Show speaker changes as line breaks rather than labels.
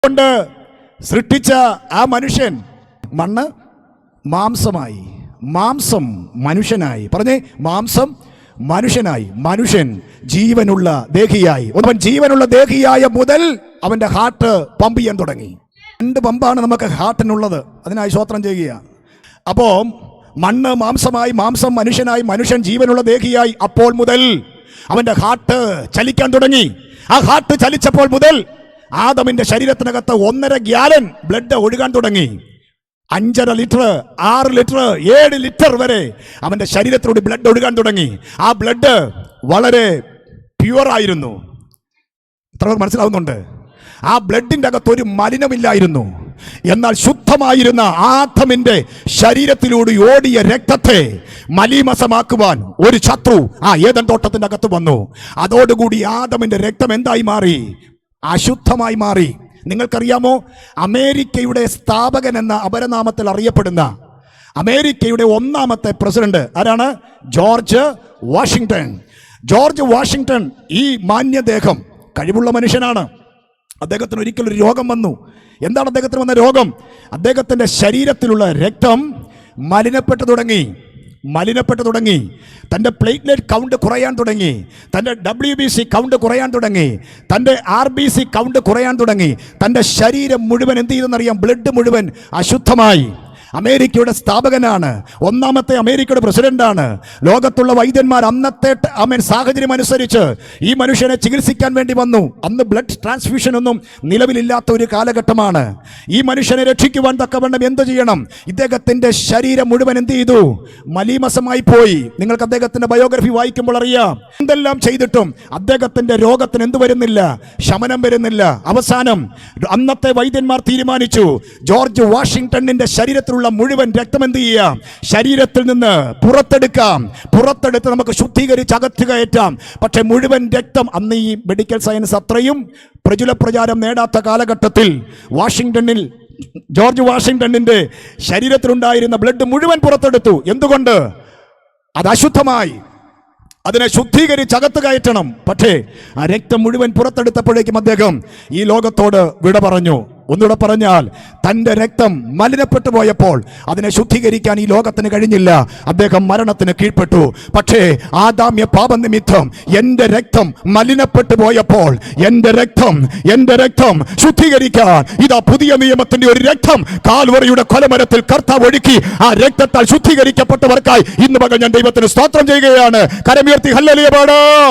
കൊണ്ട് സൃഷ്ടിച്ച ആ മനുഷ്യൻ മണ്ണ് മാംസമായി, മാംസം മനുഷ്യനായി. പറഞ്ഞേ, മാംസം മനുഷ്യനായി. മനുഷ്യൻ ജീവനുള്ള ദേഹിയായി. അവൻ ജീവനുള്ള ദേഹിയായ മുതൽ അവൻ്റെ ഹാർട്ട് പമ്പ് ചെയ്യാൻ തുടങ്ങി. 2 പമ്പാണ് നമുക്ക് ഹാർട്ടിനുള്ളത്. അതിനായി സ്തോത്രം ചെയ്യുക. അപ്പോൾ മണ്ണ് മാംസമായി, മാംസം മനുഷ്യനായി, മനുഷ്യൻ ജീവനുള്ള ദേഹിയായി. അപ്പോൾ മുതൽ അവൻ്റെ ഹാർട്ട് ചലിക്കാൻ തുടങ്ങി. ആ ഹാർട്ട് ചലിച്ചപ്പോൾ മുതൽ ആദമിൻ്റെ ശരീരത്തിനകത്ത് 1.5 ഗ്യാലൻ ബ്ലഡ് ഒഴുകാൻ തുടങ്ങി. 5.5 ലിറ്റർ, 6 ലിറ്റർ, 7 ലിറ്റർ വരെ അവൻ്റെ ശരീരത്തിലൂടെ ബ്ലഡ് ഒഴുകാൻ തുടങ്ങി. ആ ബ്ലഡ് വളരെ പ്യുവറായിരുന്നു. എത്ര പേർ മനസ്സിലാവുന്നുണ്ട്? ആ ബ്ലഡിൻ്റെ അകത്ത് ഒരു മലിനമില്ലായിരുന്നു. എന്നാൽ ശുദ്ധമായിരുന്ന ആദമിൻ്റെ ശരീരത്തിലൂടെ ഓടിയ രക്തത്തെ മലീമസമാക്കുവാൻ ഒരു ശത്രു ആ ഏദൻ തോട്ടത്തിൻ്റെ അകത്ത് വന്നു. അതോടുകൂടി ആദമിൻ്റെ രക്തം എന്തായി മാറി? അശുദ്ധമായി മാറി. നിങ്ങൾക്കറിയാമോ, അമേരിക്കയുടെ സ്ഥാപകൻ എന്ന അപരനാമത്തിൽ അറിയപ്പെടുന്ന അമേരിക്കയുടെ 1ാമത്തെ പ്രസിഡന്റ് ആരാണ്? George Washington. ജോർജ് വാഷിങ്ടൺ ഈ മാന്യദേഹം കഴിവുള്ള മനുഷ്യനാണ്. അദ്ദേഹത്തിന് ഒരിക്കലൊരു രോഗം വന്നു. എന്താണ് അദ്ദേഹത്തിന് വന്ന രോഗം? അദ്ദേഹത്തിൻ്റെ ശരീരത്തിലുള്ള രക്തം മലിനപ്പെട്ടു തുടങ്ങി. തൻ്റെ പ്ലേറ്റ്ലെറ്റ് കൗണ്ട് കുറയാൻ തുടങ്ങി. തൻ്റെ WBC കൗണ്ട് കുറയാൻ തുടങ്ങി. തൻ്റെ RBC കൗണ്ട് കുറയാൻ തുടങ്ങി. തൻ്റെ ശരീരം മുഴുവൻ എന്ത് ചെയ്തെന്നറിയാം? ബ്ലഡ് മുഴുവൻ അശുദ്ധമായി. അമേരിക്കയുടെ സ്ഥാപകനാണ്, 1ാമത്തെ അമേരിക്കയുടെ പ്രസിഡന്റാണ്. ലോകത്തുള്ള വൈദ്യന്മാർ അന്നത്തെ സാഹചര്യം അനുസരിച്ച് ഈ മനുഷ്യനെ ചികിത്സിക്കാൻ വേണ്ടി വന്നു. അന്ന് ബ്ലഡ് ട്രാൻസ്ഫ്യൂഷൻ ഒന്നും നിലവിലില്ലാത്ത ഒരു കാലഘട്ടമാണ്. ഈ മനുഷ്യനെ രക്ഷിക്കുവാൻ തക്കവണ്ണം എന്ത് ചെയ്യണം? ഇദ്ദേഹത്തിൻ്റെ ശരീരം മുഴുവൻ എന്ത് ചെയ്തു? മലീമസമായി പോയി. നിങ്ങൾക്ക് അദ്ദേഹത്തിൻ്റെ ബയോഗ്രഫി വായിക്കുമ്പോൾ അറിയാം. എന്തെല്ലാം ചെയ്തിട്ടും അദ്ദേഹത്തിൻ്റെ രോഗത്തിന് എന്ത് വരുന്നില്ല? ശമനം വരുന്നില്ല. അവസാനം അന്നത്തെ വൈദ്യന്മാർ തീരുമാനിച്ചു, ജോർജ് വാഷിങ്ടണിന്റെ ശരീരത്തിലുള്ള മുഴുവൻ രക്തം എന്ത് ചെയ്യാം? ശരീരത്തിൽ നിന്ന് പുറത്തെടുത്ത് നമുക്ക് ശുദ്ധീകരിച്ച് അകത്ത് കയറ്റാം. പക്ഷെ മുഴുവൻ രക്തം, അന്ന് ഈ മെഡിക്കൽ സയൻസ് അത്രയും പ്രചാരം നേടാത്ത കാലഘട്ടത്തിൽ ജോർജ് വാഷിങ്ടണിന്റെ ശരീരത്തിലുണ്ടായിരുന്ന ബ്ലഡ് മുഴുവൻ പുറത്തെടുത്തു. എന്തുകൊണ്ട്? അത് അശുദ്ധമായി. അതിനെ ശുദ്ധീകരിച്ച് അകത്ത് കയറ്റണം. പക്ഷേ ആ രക്തം മുഴുവൻ പുറത്തെടുത്തപ്പോഴേക്കും അദ്ദേഹം ഈ ലോകത്തോട് വിട പറഞ്ഞു. ഒന്നുകൂടെ പറഞ്ഞാൽ, തൻ്റെ രക്തം മലിനപ്പെട്ടു പോയപ്പോൾ അതിനെ ശുദ്ധീകരിക്കാൻ ഈ ലോകത്തിന് കഴിഞ്ഞില്ല. അദ്ദേഹം മരണത്തിന് കീഴ്പ്പെട്ടു. പക്ഷേ ആദാമ്യ പാപനിമിത്തം എൻ്റെ രക്തം മലിനപ്പെട്ടു പോയപ്പോൾ എൻ്റെ രക്തം ശുദ്ധീകരിക്കാൻ ഇതാ പുതിയ നിയമത്തിന്റെ ഒരു രക്തം കാൽവറിയുടെ കൊലമരത്തിൽ കർത്താവ് ഒഴുക്കി. ആ രക്തത്താൽ ശുദ്ധീകരിക്കപ്പെട്ടവർക്കായി ഇന്ന് പകൽ ഞാൻ ദൈവത്തിന് സ്തോത്രം ചെയ്യുകയാണ്. കരമുയർത്തി ഹല്ലേലൂയ പാടാം.